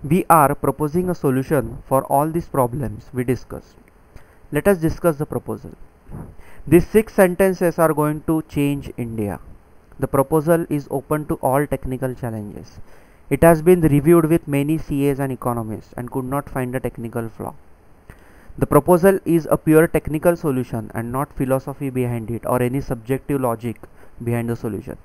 We are proposing a solution for all these problems we discussed. Let us discuss the proposal. These 6 sentences are going to change India. The proposal is open to all technical challenges. It has been reviewed with many CAs and economists and could not find a technical flaw. The proposal is a pure technical solution and not philosophy behind it or any subjective logic behind the solution.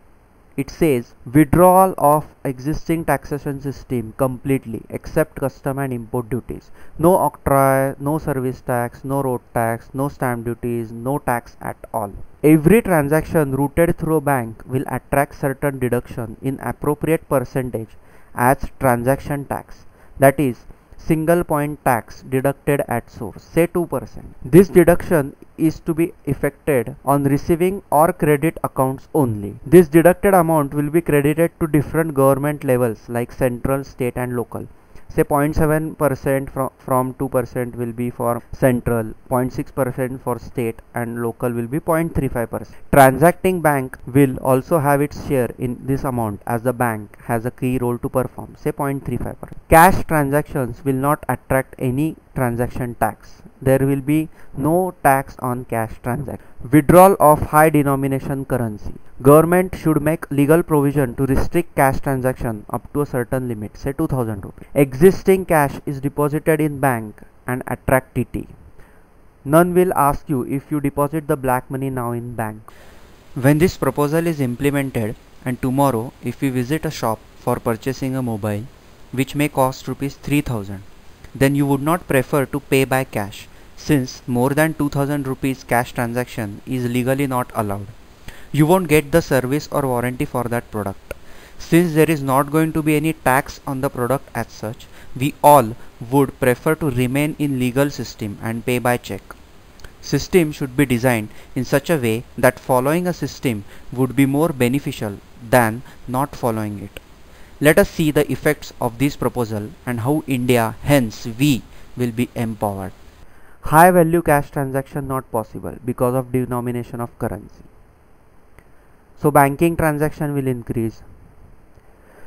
It says withdrawal of existing taxation system completely except custom and import duties. No octroi, no service tax, no road tax, no stamp duties, no tax at all. Every transaction routed through a bank will attract certain deduction in appropriate percentage as transaction tax, that is single point tax deducted at source, say 2%. This deduction is to be effected on receiving or credit accounts only. This deducted amount will be credited to different government levels like central, state and local. Say 0.7% from 2% will be for central, 0.6% for state and local will be 0.35%. Transacting bank will also have its share in this amount as the bank has a key role to perform, say 0.35%. Cash transactions will not attract any transaction tax. There will be no tax on cash transaction. Withdrawal of high denomination currency. Government should make legal provision to restrict cash transaction up to a certain limit, say 2000 rupees. Existing cash is deposited in bank and attract TT. None will ask you if you deposit the black money now in bank. When this proposal is implemented and tomorrow if we visit a shop for purchasing a mobile which may cost rupees 3000, then you would not prefer to pay by cash since more than 2000 rupees cash transaction is legally not allowed. You won't get the service or warranty for that product. Since there is not going to be any tax on the product as such, we all would prefer to remain in legal system and pay by check. System should be designed in such a way that following a system would be more beneficial than not following it. Let us see the effects of this proposal and how India, hence we, will be empowered. High value cash transaction not possible because of denomination of currency. So banking transaction will increase.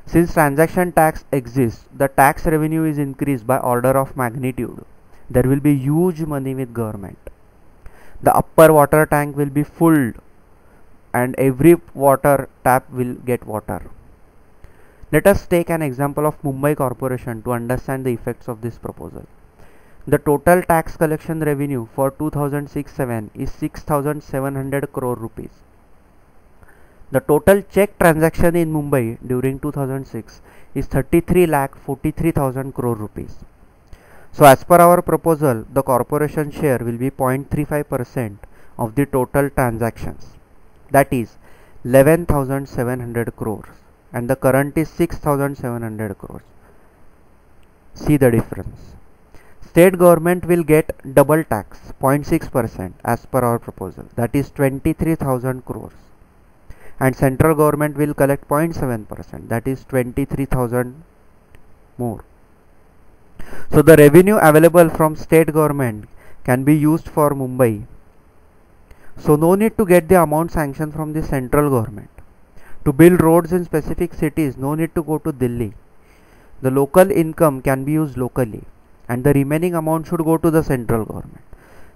Since transaction tax exists, the tax revenue is increased by order of magnitude. There will be huge money with government. The upper water tank will be full and every water tap will get water. Let us take an example of Mumbai Corporation to understand the effects of this proposal. The total tax collection revenue for 2006-07 is 6,700 crore rupees. The total check transaction in Mumbai during 2006 is 33,43,000 crore rupees. So as per our proposal, the corporation share will be 0.35% of the total transactions, that is 11,700 crores, and the current is 6,700 crores. See the difference. State government will get double tax, 0.6% as per our proposal, that is 23,000 crores. And central government will collect 0.7%, that is 23,000 more. So the revenue available from state government can be used for Mumbai. So no need to get the amount sanctioned from the central government. To build roads in specific cities, no need to go to Delhi. The local income can be used locally and the remaining amount should go to the central government.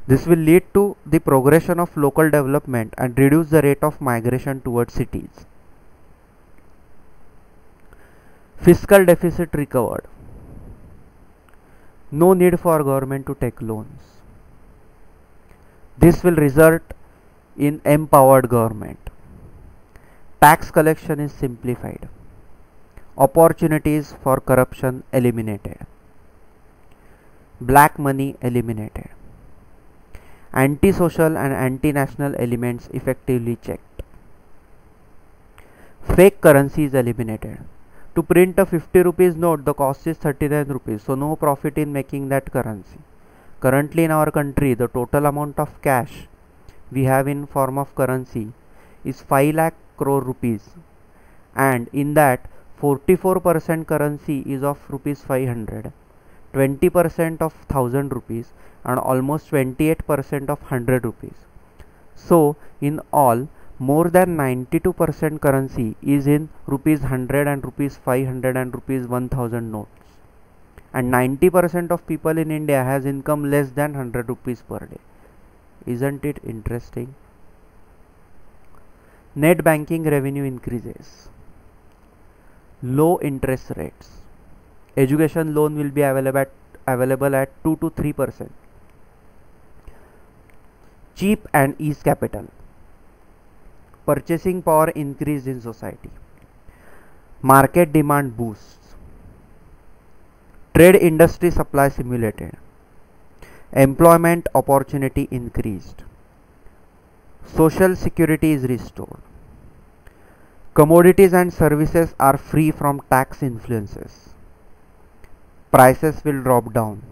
This will lead to the progression of local development and reduce the rate of migration towards cities. Fiscal deficit recovered. No need for government to take loans. This will result in empowered government. Tax collection is simplified. Opportunities for corruption eliminated. Black money eliminated. Anti-social and anti-national elements effectively checked. Fake currency is eliminated. To print a 50 rupees note, the cost is 39 rupees, so no profit in making that currency. Currently in our country, the total amount of cash we have in form of currency is 5 lakh crore rupees, and in that 44% currency is of rupees 500, 20% of 1000 rupees and almost 28% of 100 rupees. So in all, more than 92% currency is in rupees 100 and rupees 500 and rupees 1000 notes. and 90% of people in India has income less than 100 rupees per day. Isn't it interesting? Net banking revenue increases. Low interest rates. Education loan will be available at 2 to 3%. Cheap and ease capital. Purchasing power increased in society. Market demand boosts. Trade industry supply stimulated. Employment opportunity increased. Social security is restored. Commodities and services are free from tax influences. Prices will drop down.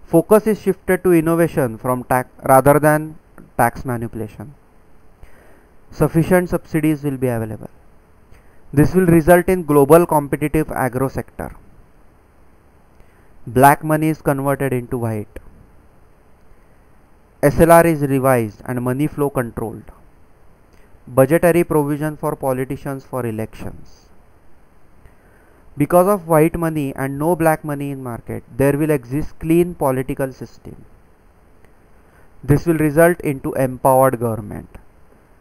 Focus is shifted to innovation from tax rather than tax manipulation. Sufficient subsidies will be available. This will result in global competitive agro sector. Black money is converted into white. SLR is revised and money flow controlled. Budgetary provision for politicians for elections. Because of white money and no black money in market, there will exist clean political system. This will result into empowered government,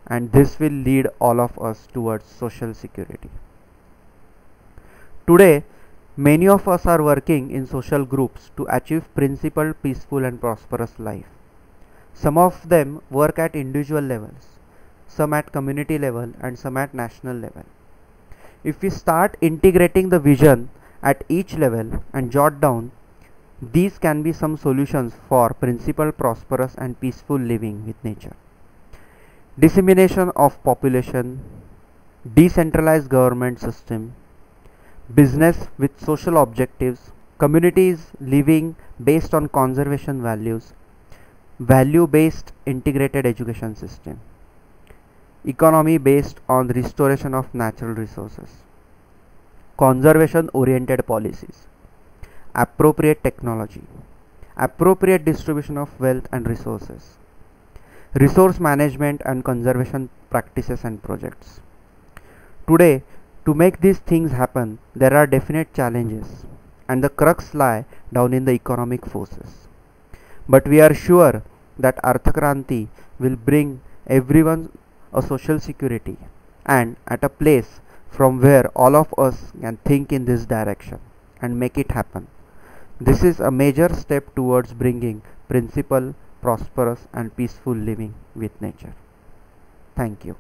and this will lead all of us towards social security. Today, many of us are working in social groups to achieve principled, peaceful and prosperous life. Some of them work at individual levels, some at community level and some at national level. If we start integrating the vision at each level and jot down, these can be some solutions for principled, prosperous and peaceful living with nature. Dissemination of population, decentralized government system, business with social objectives, communities living based on conservation values, value-based integrated education system, economy based on restoration of natural resources, conservation oriented policies, appropriate technology, appropriate distribution of wealth and resources, resource management and conservation practices and projects. Today, to make these things happen, there are definite challenges and the crux lie down in the economic forces. But we are sure that Arthakranti will bring everyone a social security and at a place from where all of us can think in this direction and make it happen. This is a major step towards bringing principled, prosperous and peaceful living with nature. Thank you.